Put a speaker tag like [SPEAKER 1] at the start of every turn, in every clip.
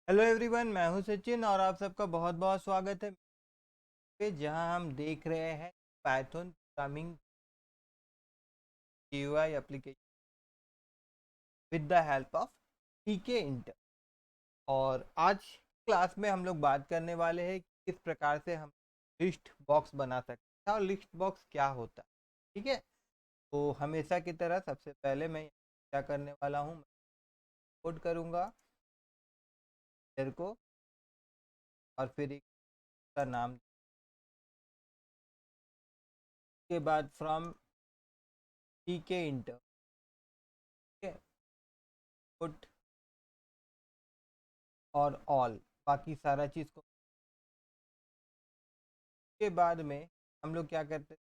[SPEAKER 1] Hello everyone, मैं हूं सचिन और आप सबका बहुत बहुत स्वागत है पे जहां हम देख रहे हैं Python programming GUI application with the help of टीके इंटर। और आज क्लास में हम लोग बात करने वाले हैं कि किस प्रकार से हम लिस्ट बॉक्स बना सकते हैं और लिस्ट बॉक्स क्या होता है। ठीक है, तो हमेशा की तरह सबसे पहले मैं क्या करने वाला हूँ, कोड करूँगा तेरे को और फिर एक का नाम के बाद फ्रॉम टीके इंटर। ठीक है, पुट और ऑल, बाकी सारा चीज़ को के बाद में हम लोग क्या करते थे,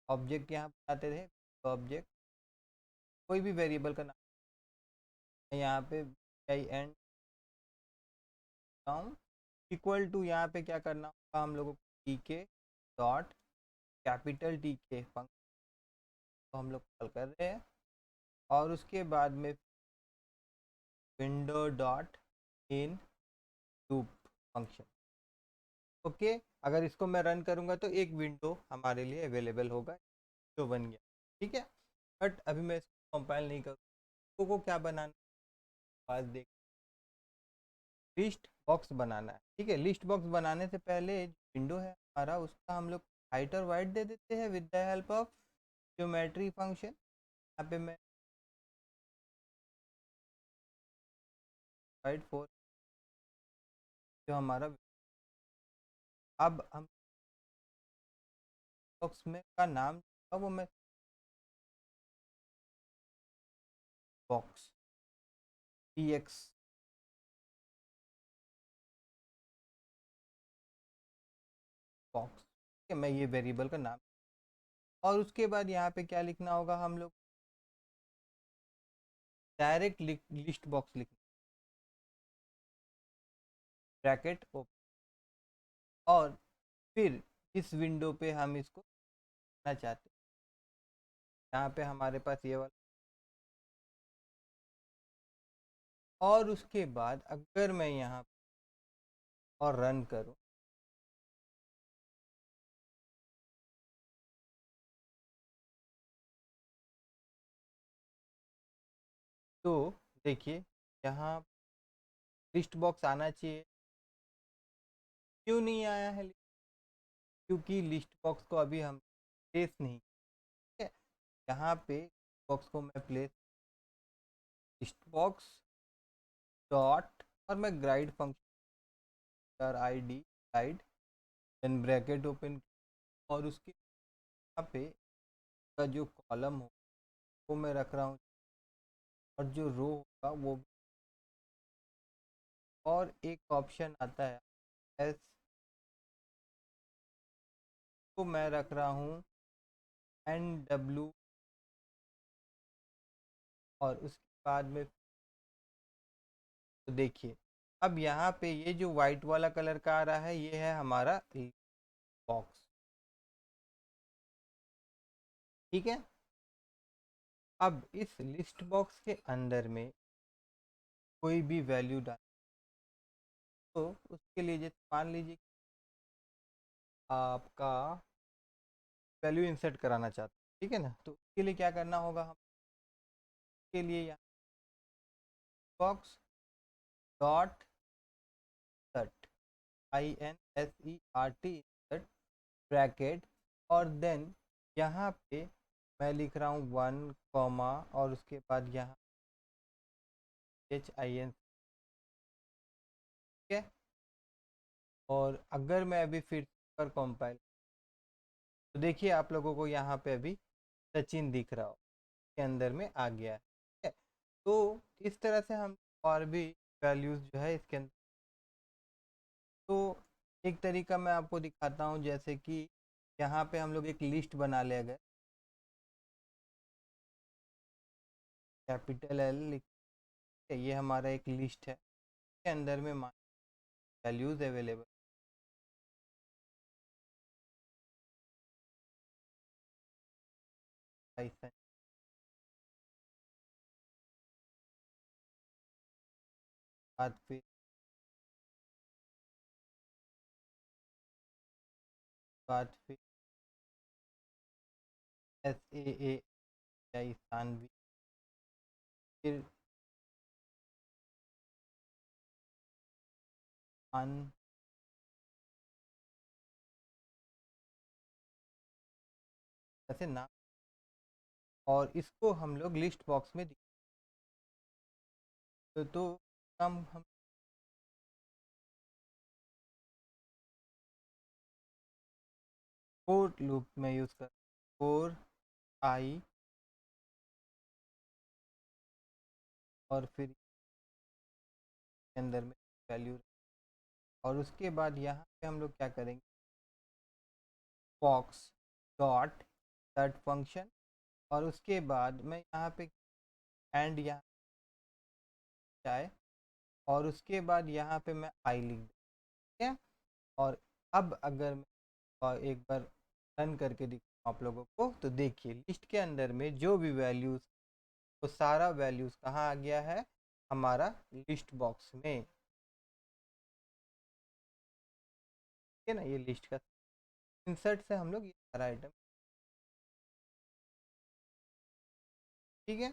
[SPEAKER 1] ऑब्जेक्ट यहाँ बनाते थे। ऑब्जेक्ट कोई भी वेरिएबल का नाम है, यहाँ पे आई एंड डाउन इक्वल टू, यहाँ पे क्या करना होगा हम लोगों को, टी के डॉट कैपिटल टी के फंक्शन को हम लोग कॉल कर रहे हैं। और उसके बाद में window dot in loop function. Okay, अगर इसको मैं रन करूँगा तो एक विंडो हमारे लिए अवेलेबल होगा जो बन गया। ठीक है, बट अभी मैं इसको कंपाइल नहीं करूँ को क्या बनाना, पास देख, लिस्ट बॉक्स बनाना है। ठीक है, लिस्ट बॉक्स बनाने से पहले विंडो है हमारा, उसका हम लोग हाइट और वाइट दे देते हैं with the help of geometry function. यहाँ पे मैं वाइट फोर जो हमारा, अब हम बॉक्स में का नाम वो मैं बॉक्स टी एक्स बॉक्स, ठीक है, मैं ये वेरिएबल का नाम। और उसके बाद यहाँ पे क्या लिखना होगा, हम लोग डायरेक्ट लिस्ट बॉक्स लिखना, ब्रैकेट ओपन, और फिर इस विंडो पे हम इसको करना चाहते हैं। यहाँ पे हमारे पास ये वाला, और उसके बाद अगर मैं यहाँ और रन करूँ तो देखिए यहाँ लिस्ट बॉक्स आना चाहिए, क्यों नहीं आया है, क्योंकि लिस्ट बॉक्स को अभी हम प्लेस नहीं किया है। यहाँ पे बॉक्स को मैं प्लेस, लिस्ट बॉक्स डॉट, और मैं grid function I D grid, then bracket open, और उसके यहाँ पे का जो कॉलम हो वो मैं रख रहा हूँ, और जो रो होगा वो, और एक ऑप्शन आता है एस, तो मैं रख रहा हूँ एन डब्ल्यू, और उसके बाद में तो देखिए अब यहाँ पे ये जो वाइट वाला कलर का आ रहा है ये है हमारा बॉक्स। ठीक है, अब इस लिस्ट बॉक्स के अंदर में कोई भी वैल्यू डाल, तो उसके लिए जैसे मान लीजिए आपका वैल्यू इंसर्ट कराना चाहते हैं, ठीक है ना, तो उसके लिए क्या करना होगा, हम के लिए यहाँ box dot set, INSERT bracket, और देन यहाँ पे मैं लिख रहा हूँ वन कॉमा, और उसके बाद यहाँ HIN। ठीक है, और अगर मैं अभी फिर पर कंपाइल, तो देखिए आप लोगों को यहाँ पे अभी सचिन दिख रहा हो, के अंदर में आ गया है। ठीक है, तो इस तरह से हम और भी वैल्यूज़ जो है इसके अंदर, तो एक तरीका मैं आपको दिखाता हूँ, जैसे कि यहाँ पे हम लोग एक लिस्ट बना ले, अगर कैपिटल L लिख के, ये हमारा एक लिस्ट है के अंदर में वैल्यूज़ अवेलेबल, बाद फिर SAA स्थानवी, फिर ऐसे नाम, और इसको हम लोग लिस्ट बॉक्स में तो हम फोर लूप में यूज़ कर, फोर आई और फिर के अंदर में वैल्यू, और उसके बाद यहाँ पे हम लोग क्या करेंगे, बॉक्स डॉट सेट फंक्शन, और उसके बाद मैं यहाँ पे एंड यहाँ जाए, और उसके बाद यहाँ पे मैं आई लिख दूँ, ठीक है। और अब अगर मैं एक बार रन करके दिखाऊँ आप लोगों को, तो देखिए लिस्ट के अंदर में जो भी वैल्यूज़, वो सारा वैल्यूज़ कहाँ आ गया है, हमारा लिस्ट बॉक्स में, ठीक है ना। ये लिस्ट का इंसर्ट से हम लोग ये सारा आइटम, ठीक है।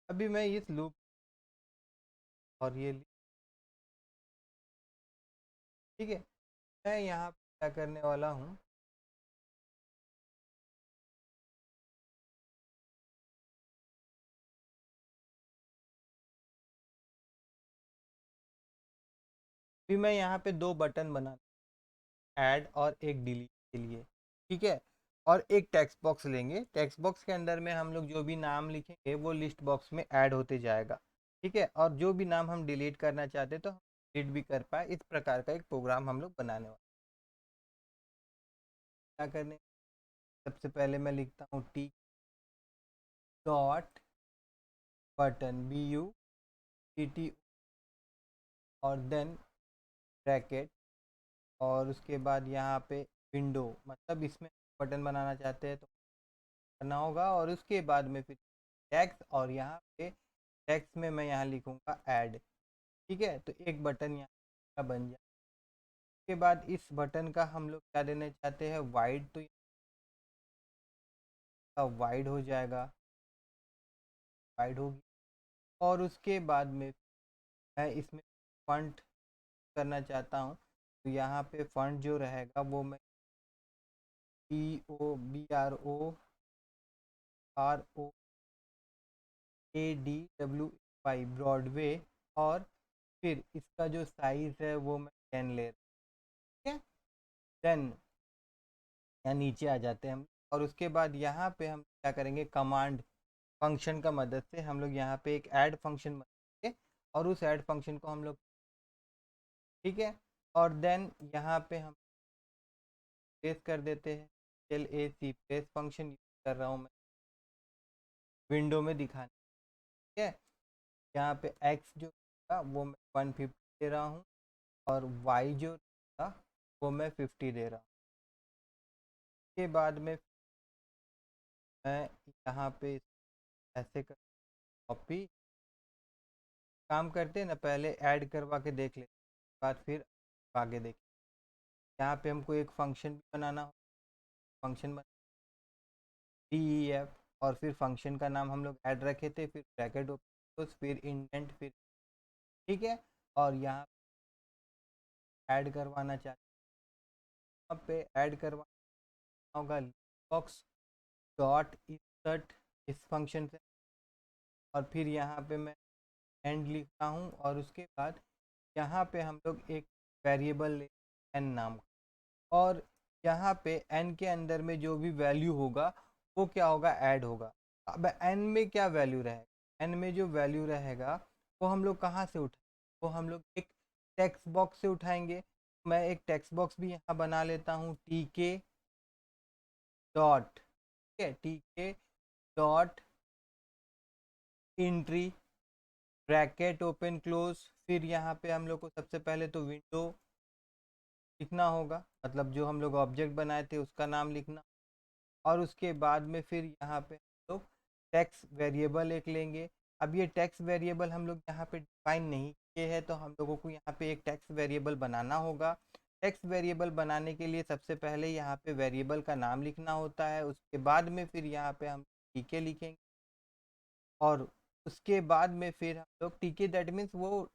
[SPEAKER 1] अभी मैं इस लूप और ये, ठीक है, मैं यहाँ क्या करने वाला हूँ, अभी मैं यहाँ पे दो बटन बना, ऐड और एक डिलीट के लिए, ठीक है। और एक टेक्स्ट बॉक्स लेंगे, टेक्स्ट बॉक्स के अंदर में हम लोग जो भी नाम लिखेंगे वो लिस्ट बॉक्स में ऐड होते जाएगा, ठीक है। और जो भी नाम हम डिलीट करना चाहते तो हम डिलीट भी कर पाए, इस प्रकार का एक प्रोग्राम हम लोग बनाने वाले। क्या करने, सबसे पहले मैं लिखता हूँ टी डॉट बटन BUTT, और देन ब्रैकेट, और उसके बाद यहाँ पे विंडो, मतलब इसमें बटन बनाना चाहते हैं तो करना होगा, और उसके बाद में फिर टेक्स्ट, और यहाँ पे टेक्स्ट में मैं यहाँ लिखूँगा ऐड, ठीक है। तो एक बटन यहाँ का बन जाए, उसके बाद इस बटन का हम लोग क्या देना चाहते हैं, वाइड, तो वाइड हो जाएगा, वाइड होगी। और उसके बाद में मैं इसमें फॉन्ट करना चाहता हूँ, तो यहाँ पे फॉन्ट जो रहेगा वो मैं BROADWAY ब्रॉडवे, और फिर इसका जो साइज़ है वो मैं 10 ले रहा हूँ, ठीक है। देन यहाँ नीचे आ जाते हैं हम, और उसके बाद यहाँ पे हम क्या करेंगे, कमांड फंक्शन का मदद से हम लोग यहाँ पे एक ऐड फंक्शन बनाएंगे, और उस ऐड फंक्शन को हम लोग, ठीक है। और देन यहाँ पे हम प्रेस कर देते हैं, LAC प्रेस फंक्शन यूज कर रहा हूँ मैं विंडो में दिखाने, ठीक है। यहाँ पे x जो था वो मैं 150 दे रहा हूँ, और y जो था वो मैं 50 दे रहा हूँ। उसके बाद में मैं यहाँ पे ऐसे कर, कॉपी, काम करते हैं ना, पहले ऐड करवा के देख लेते, बाद फिर आगे देख। यहाँ पे हमको एक फंक्शन भी बनाना हो, फंक्शन बना DEF, और फिर फंक्शन का नाम हम लोग ऐड रखे थे, फिर ब्रैकेट ओपन, फिर इंडेंट, फिर, ठीक है। और यहाँ ऐड करवाना चाहते हैं, यहाँ पे ऐड करवाना होगा बॉक्स डॉट इंसर्ट, इस फंक्शन से, और फिर यहाँ पे मैं एंड लिखता हूँ, और उसके बाद यहाँ पे हम लोग एक वेरिएबल ले एन नाम का, और यहाँ पे एन के अंदर में जो भी वैल्यू होगा वो क्या होगा, ऐड होगा। अब एन में क्या वैल्यू रहेगा, एन में जो वैल्यू रहेगा वो हम लोग कहाँ से उठाएंगे, वो हम लोग एक टेक्स्ट बॉक्स से उठाएंगे। मैं एक टेक्स्ट बॉक्स भी यहाँ बना लेता हूँ, TK डॉट, ठीक है, TK dot entry, bracket open close, फिर यहाँ पे हम लोग को सबसे पहले तो विंडो लिखना होगा, मतलब जो हम लोग ऑब्जेक्ट बनाए थे उसका नाम लिखना, और उसके बाद में फिर यहाँ पे हम लोग टेक्स्ट वेरिएबल एक लेंगे, अब ये टेक्स्ट वेरिएबल हम लोग यहाँ पे डिफाइन नहीं किए हैं, तो हम लोगों को यहाँ पे एक टेक्स्ट वेरिएबल बनाना होगा। टेक्स्ट वेरिएबल बनाने के लिए सबसे पहले यहाँ पे वेरिएबल का नाम लिखना होता है, उसके बाद में फिर यहाँ पे हम टीके लिखेंगे, और उसके बाद में फिर हम लोग टीके दैट मीन्स वो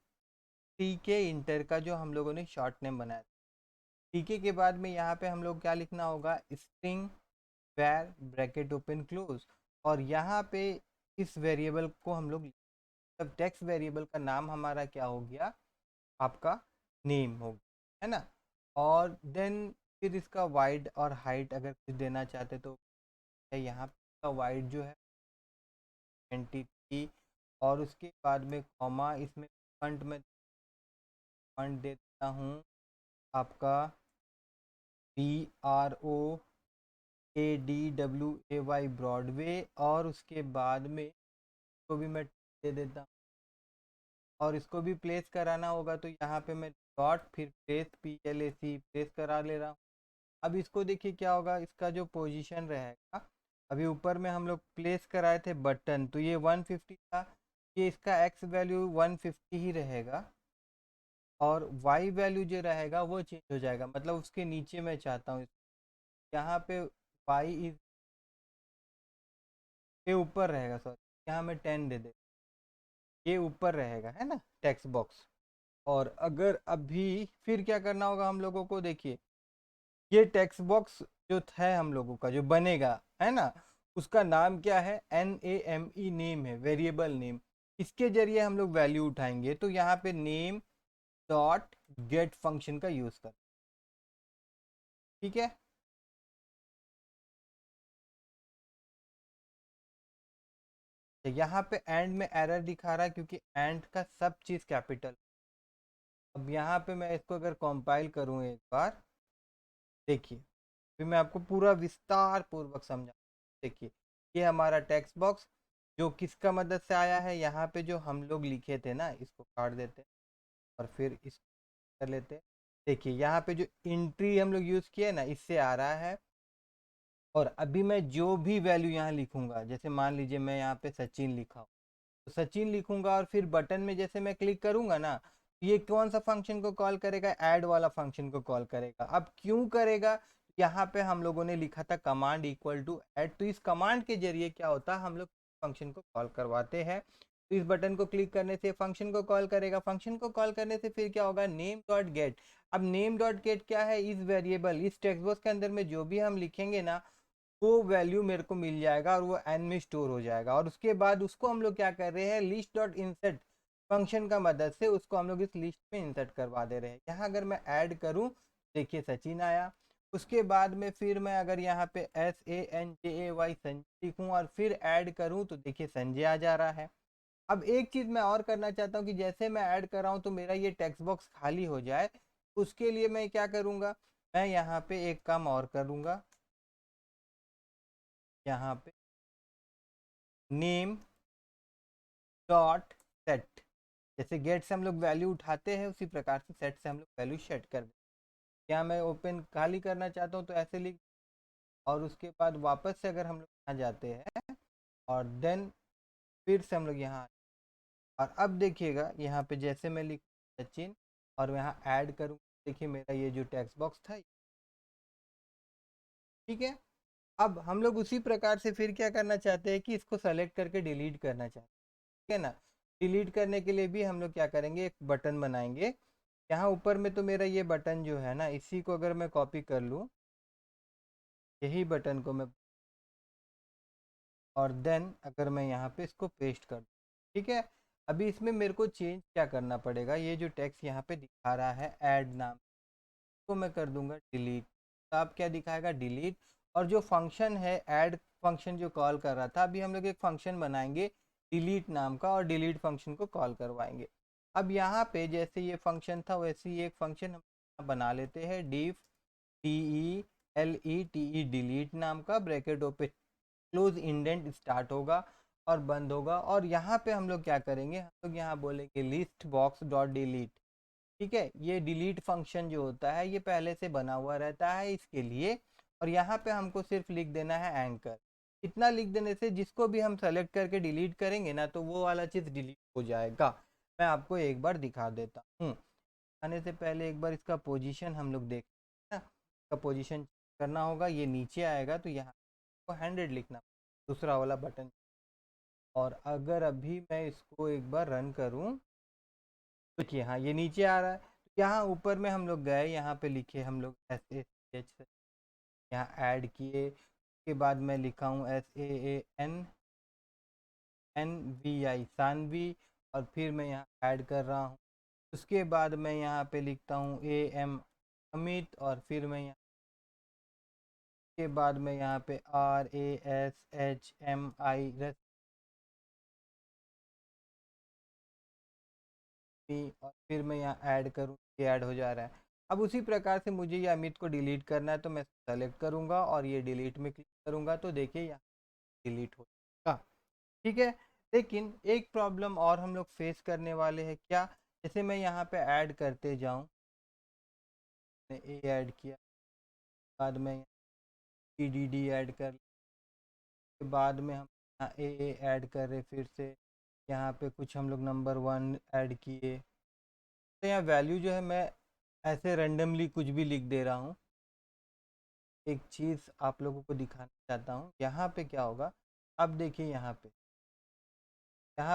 [SPEAKER 1] टीके इंटर का जो हम लोगों ने शॉर्ट नेम बनाया। टीके के बाद में यहाँ पे हम लोग क्या लिखना होगा, स्ट्रिंग वैर ब्रैकेट ओपन क्लोज, और यहाँ पे इस वेरिएबल को हम लोग, तब टेक्स्ट वेरिएबल का नाम हमारा क्या हो गया, आपका नेम हो गया, है ना। और देन फिर इसका वाइड और हाइट अगर कुछ देना चाहते तो यहाँ का वाइड जो है 23, और उसके बाद में कॉमा, इसमें फंट में फंट देता हूँ आपका BROADWAY ब्रॉडवे, और उसके बाद में इसको भी मैं दे देता हूँ, और इसको भी प्लेस कराना होगा तो यहाँ पे मैं डॉट फिर प्लेस PLAC प्लेस करा ले रहा हूँ। अब इसको देखिए क्या होगा, इसका जो पोजीशन रहेगा, अभी ऊपर में हम लोग प्लेस कराए थे बटन, तो ये 150 था, ये इसका x वैल्यू 150 ही रहेगा, और y वैल्यू जो रहेगा वो चेंज हो जाएगा, मतलब उसके नीचे मैं चाहता हूँ यहाँ पे y इज ये ऊपर रहेगा, सॉरी यहाँ मैं 10 दे दे, ये ऊपर रहेगा, है ना टेक्स्ट बॉक्स। और अगर अभी फिर क्या करना होगा हम लोगों को, देखिए ये टेक्स्ट बॉक्स जो है हम लोगों का जो बनेगा, है ना, उसका नाम क्या है, NAME नेम है, वेरिएबल नेम। इसके जरिए हम लोग वैल्यू उठाएंगे, तो यहाँ पे नेम डॉट गेट फंक्शन का यूज कर, ठीक है। यहाँ पे एंड में एरर दिखा रहा है क्योंकि एंड का सब चीज कैपिटल। अब यहाँ पे मैं इसको अगर कंपाइल करूँ एक बार, देखिए फिर मैं आपको पूरा विस्तार पूर्वक समझा। देखिए ये हमारा टेक्स्ट बॉक्स जो किसका मदद से आया है, यहाँ पे जो हम लोग लिखे थे ना, इसको काट देते हैं और फिर इसको कर लेते हैं। देखिए यहाँ पे जो एंट्री हम लोग यूज़ किए ना, इससे आ रहा है। और अभी मैं जो भी वैल्यू यहाँ लिखूंगा, जैसे मान लीजिए मैं यहाँ पे सचिन लिखा हूँ, तो सचिन लिखूंगा, और फिर बटन में जैसे मैं क्लिक करूंगा ना, ये कौन सा फंक्शन को कॉल करेगा, ऐड वाला फंक्शन को कॉल करेगा। अब क्यों करेगा, यहाँ पे हम लोगों ने लिखा था कमांड इक्वल टू ऐड, तो इस कमांड के जरिए क्या होता है, हम लोग फंक्शन को कॉल करवाते हैं। तो इस बटन को क्लिक करने से फंक्शन को कॉल करेगा, फंक्शन को कॉल करने से फिर क्या होगा, नेम डॉट गेट। अब नेम डॉट गेट क्या है, इस वेरिएबल इस टेक्स्ट बॉक्स के अंदर में जो भी हम लिखेंगे ना, वो वैल्यू मेरे को मिल जाएगा और वो एन में स्टोर हो जाएगा। और उसके बाद उसको हम लोग क्या कर रहे हैं, लिस्ट डॉट इंसर्ट फंक्शन का मदद से उसको हम लोग इस लिस्ट में इंसर्ट करवा दे रहे हैं। यहाँ अगर मैं ऐड करूँ, देखिए सचिन आया। उसके बाद में फिर मैं अगर यहाँ पे SANJAY संजय लिखूँ और फिर ऐड करूँ, तो देखिए संजय आ जा रहा है। अब एक चीज़ मैं और करना चाहता हूँ कि जैसे मैं ऐड कर रहा हूँ तो मेरा ये टेक्स्ट बॉक्स खाली हो जाए, उसके लिए मैं क्या करूँगा, मैं यहाँ पे एक काम और करूँगा, यहाँ पे नेम डॉट सेट, जैसे गेट से हम लोग वैल्यू उठाते हैं उसी प्रकार से सेट से हम लोग वैल्यू सेट कर दें। यहाँ मैं ओपन खाली करना चाहता हूँ तो ऐसे लिख, और उसके बाद वापस से अगर हम लोग यहाँ जाते हैं और देन फिर से हम लोग यहाँ, और अब देखिएगा यहाँ पे जैसे मैं लिख सचिन और यहाँ ऐड करूँ, देखिए मेरा ये जो टेक्स्ट बॉक्स था, ठीक है। अब हम लोग उसी प्रकार से फिर क्या करना चाहते हैं कि इसको सेलेक्ट करके डिलीट करना चाहते हैं, ठीक है ना। डिलीट करने के लिए भी हम लोग क्या करेंगे, एक बटन बनाएंगे। यहाँ ऊपर में तो मेरा ये बटन जो है ना, इसी को अगर मैं कॉपी कर लूँ, यही बटन को मैं, और देन अगर मैं यहाँ पे इसको पेस्ट कर दूँ, ठीक है। अभी इसमें मेरे को चेंज क्या करना पड़ेगा, ये जो टेक्स्ट यहाँ पे दिखा रहा है ऐड नाम, को मैं कर दूंगा डिलीट, तो आप क्या दिखाएगा, डिलीट। और जो फंक्शन है ऐड फंक्शन जो कॉल कर रहा था, अभी हम लोग एक फंक्शन बनाएंगे डिलीट नाम का, और डिलीट फंक्शन को कॉल करवाएंगे। अब यहाँ पे जैसे ये फंक्शन था वैसे ही एक फंक्शन हम बना लेते हैं, डिफ DELETE डिलीट नाम का, bracket open close indent start होगा और बंद होगा। और यहाँ पे हम लोग क्या करेंगे, हम लोग यहाँ बोलेंगे लिस्ट बॉक्स डॉट डिलीट, ठीक है। ये डिलीट फंक्शन जो होता है ये पहले से बना हुआ रहता है इसके लिए, और यहाँ पे हमको सिर्फ लिख देना है एंकर, इतना लिख देने से जिसको भी हम सेलेक्ट करके डिलीट करेंगे ना तो वो वाला चीज़ डिलीट हो जाएगा। मैं आपको एक बार दिखा देता हूँ। आने से पहले एक बार इसका पोजीशन हम लोग देख ना, इसका पोजीशन करना होगा। ये नीचे आएगा तो यहाँ को 100 लिखना, दूसरा वाला बटन। और अगर अभी मैं इसको एक बार रन करूँ, देखिए हाँ ये नीचे आ रहा है। यहाँ ऊपर में हम लोग गए, यहाँ पे लिखे हम लोग SACH, यहाँ ऐड किए। उसके बाद मैं लिखा हूँ SAANNVI सानवी, और फिर मैं यहाँ ऐड कर रहा हूँ। उसके बाद मैं यहाँ पे लिखता हूँ AM अमित, और फिर मैं यहाँ के बाद मैं यहाँ पे RASHMI रश्मि, और फिर मैं यहाँ ऐड करूँ, ये ऐड हो जा रहा है। अब उसी प्रकार से मुझे ये अमित को डिलीट करना है तो मैं सेलेक्ट करूँगा और ये डिलीट में क्लिक करूँगा तो देखिए यहाँ डिलीट हो जाएगा। ठीक है। लेकिन एक प्रॉब्लम और हम लोग फेस करने वाले हैं, क्या? जैसे मैं यहाँ पे ऐड करते जाऊँ, ए ऐड किया, बाद में TDD ऐड कर, के बाद में हम यहाँ ए ऐड कर रहे, फिर से यहाँ पे कुछ हम लोग नंबर 1 ऐड किए। तो यहाँ वैल्यू जो है मैं ऐसे रेंडमली कुछ भी लिख दे रहा हूँ। एक चीज़ आप लोगों को दिखाना चाहता हूँ, यहाँ पे क्या होगा। अब देखिए यहाँ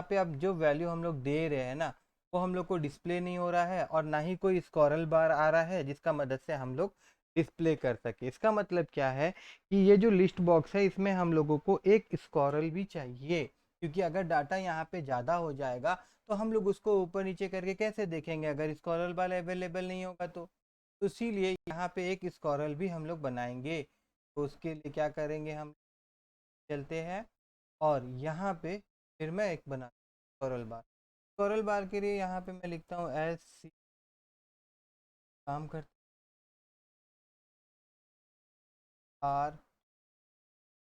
[SPEAKER 1] पे अब जो वैल्यू हम लोग दे रहे हैं ना, वो हम लोग को डिस्प्ले नहीं हो रहा है, और ना ही कोई स्क्रॉल बार आ रहा है जिसका मदद से हम लोग डिस्प्ले कर सके। इसका मतलब क्या है कि ये जो लिस्ट बॉक्स है इसमें हम लोगों को एक स्क्रॉल भी चाहिए, क्योंकि अगर डाटा यहाँ पे ज़्यादा हो जाएगा तो हम लोग उसको ऊपर नीचे करके कैसे देखेंगे अगर स्क्रॉल बार अवेलेबल नहीं होगा तो इसीलिए यहाँ पे एक स्क्रॉल भी हम लोग बनाएंगे। तो उसके लिए क्या करेंगे, हम चलते हैं और यहाँ पे फिर मैं एक बना स्क्रॉल बार। स्क्रॉल बार के लिए यहाँ पे मैं लिखता हूँ SC, काम करते आर,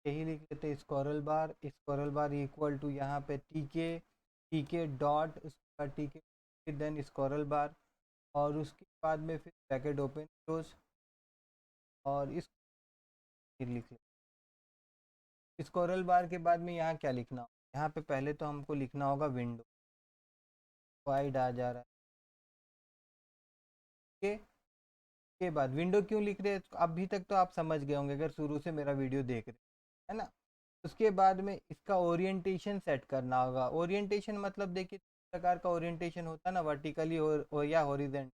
[SPEAKER 1] यही लिख लेते स्क्रॉल बार इक्वल टू यहाँ पे टीके डॉट, उसके बाद टीके देन स्क्रॉल बार, और उसके बाद में फिर ब्रैकेट ओपन क्लोज, और इस फिर लिख ले स्क्रॉल बार के बाद में यहाँ क्या लिखना हो, यहाँ पे पहले तो हमको लिखना होगा विंडो, वाइड आ जा रहा है के बाद विंडो क्यों लिख रहे हैं अभी तक तो आप समझ गए होंगे अगर शुरू से मेरा वीडियो देख रहे हैं, है ना। उसके बाद में इसका ओरिएंटेशन सेट करना होगा। ओरिएंटेशन मतलब देखिए प्रकार का ओरिएंटेशन होता है ना, वर्टिकली हो या हॉरिजेंटल।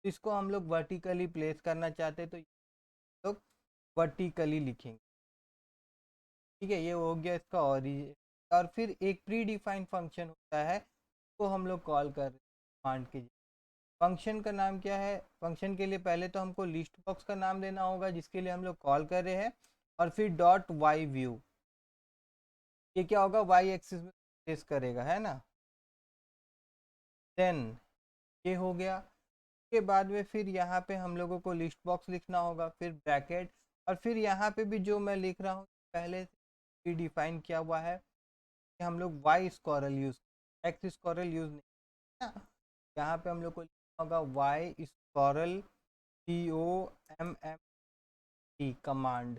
[SPEAKER 1] इसको हम लोग वर्टिकली प्लेस करना चाहते हैं तो लोग वर्टिकली लिखेंगे। ठीक है, ये हो गया इसका ओरिजिन। और फिर एक प्री डिफाइंड फंक्शन होता है, तो हम लोग कॉल कर कमांड के। फंक्शन का नाम क्या है? फंक्शन के लिए पहले तो हमको लिस्ट बॉक्स का नाम देना होगा जिसके लिए हम लोग कॉल कर रहे हैं, और फिर डॉट वाई व्यू, ये क्या होगा, वाई एक्सिस में प्लेस करेगा, है ना। देन ये हो गया। के बाद में फिर यहाँ पे हम लोगों को लिस्ट बॉक्स लिखना होगा, फिर ब्रैकेट, और फिर यहाँ पे भी जो मैं लिख रहा हूँ पहले से डिफाइन किया हुआ है कि हम लोग वाई स्क्वायरल यूज, एक्स स्क्वायरल यूज नहीं ना। यहाँ पे हम लोग को लिखना होगा वाई स्क्वायरल COMMT कमांड।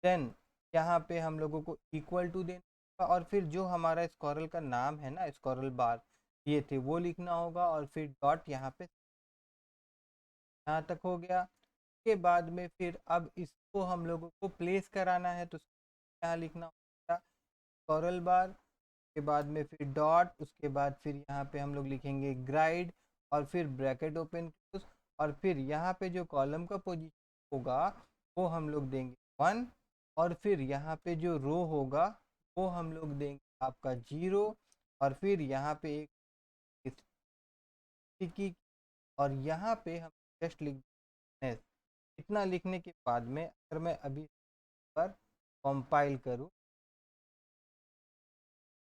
[SPEAKER 1] देन यहाँ पे हम लोगों को इक्वल टू देना होगा, और फिर जो हमारा स्क्वायरल का नाम है ना, स्क्वायरल बार ये थे वो लिखना होगा, और फिर डॉट यहाँ पे, यहाँ तक हो गया। के बाद में फिर अब इसको हम लोगों को प्लेस कराना है तो यहाँ लिखना होगा स्क्वायरल बार, के बाद में फिर डॉट, उसके बाद फिर यहाँ पे हम लोग लिखेंगे ग्राइड, और फिर ब्रैकेट ओपन क्लोज, और फिर यहाँ पे जो कॉलम का पोजीशन होगा वो हम लोग देंगे 1, और फिर यहाँ पे जो रो होगा वो हम लोग देंगे आपका 0, और फिर यहाँ पे एक स्टिकी, और यहाँ पे हम जस्ट लिख दें। इतना लिखने के बाद में अगर मैं अभी पर कंपाइल करूँ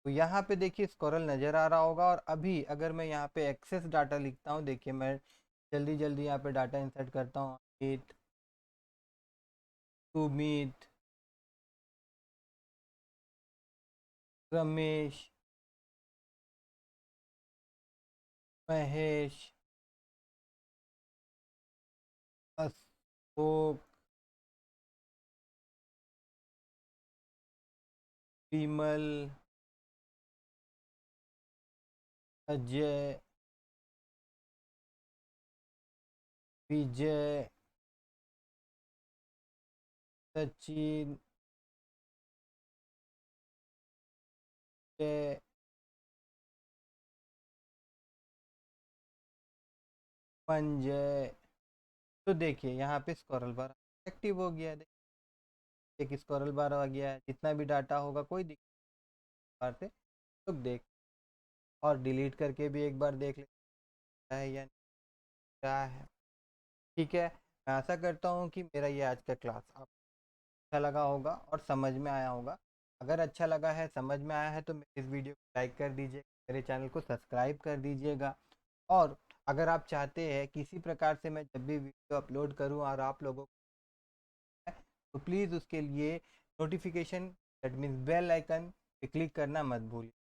[SPEAKER 1] तो यहाँ पे देखिए स्क्वायरल नज़र आ रहा होगा। और अभी अगर मैं यहाँ पे एक्सेस डाटा लिखता हूँ, देखिए मैं जल्दी जल्दी यहाँ पे डाटा इंसर्ट करता हूँ, अमित, सुमित, रमेश, महेश, अशोक, विमल, अजय, विजय, सचिन, जय, पंजय। तो देखिए यहाँ पे स्क्वारल बार एक्टिव हो गया। देखिए एक स्क्वारल बार आ गया है, जितना भी डाटा होगा कोई दिक्कत बार से तो देख, और डिलीट करके भी एक बार देख लेता है या क्या है। ठीक है, मैं आशा करता हूँ कि मेरा ये आज का क्लास आपको अच्छा लगा होगा और समझ में आया होगा। अगर अच्छा लगा है, समझ में आया है, तो इस वीडियो को लाइक कर दीजिए, मेरे चैनल को सब्सक्राइब कर दीजिएगा। और अगर आप चाहते हैं किसी प्रकार से मैं जब भी वीडियो अपलोड करूं और आप लोगों को, तो प्लीज़ उसके लिए notification that means bell icon पे क्लिक करना मत भूलिए।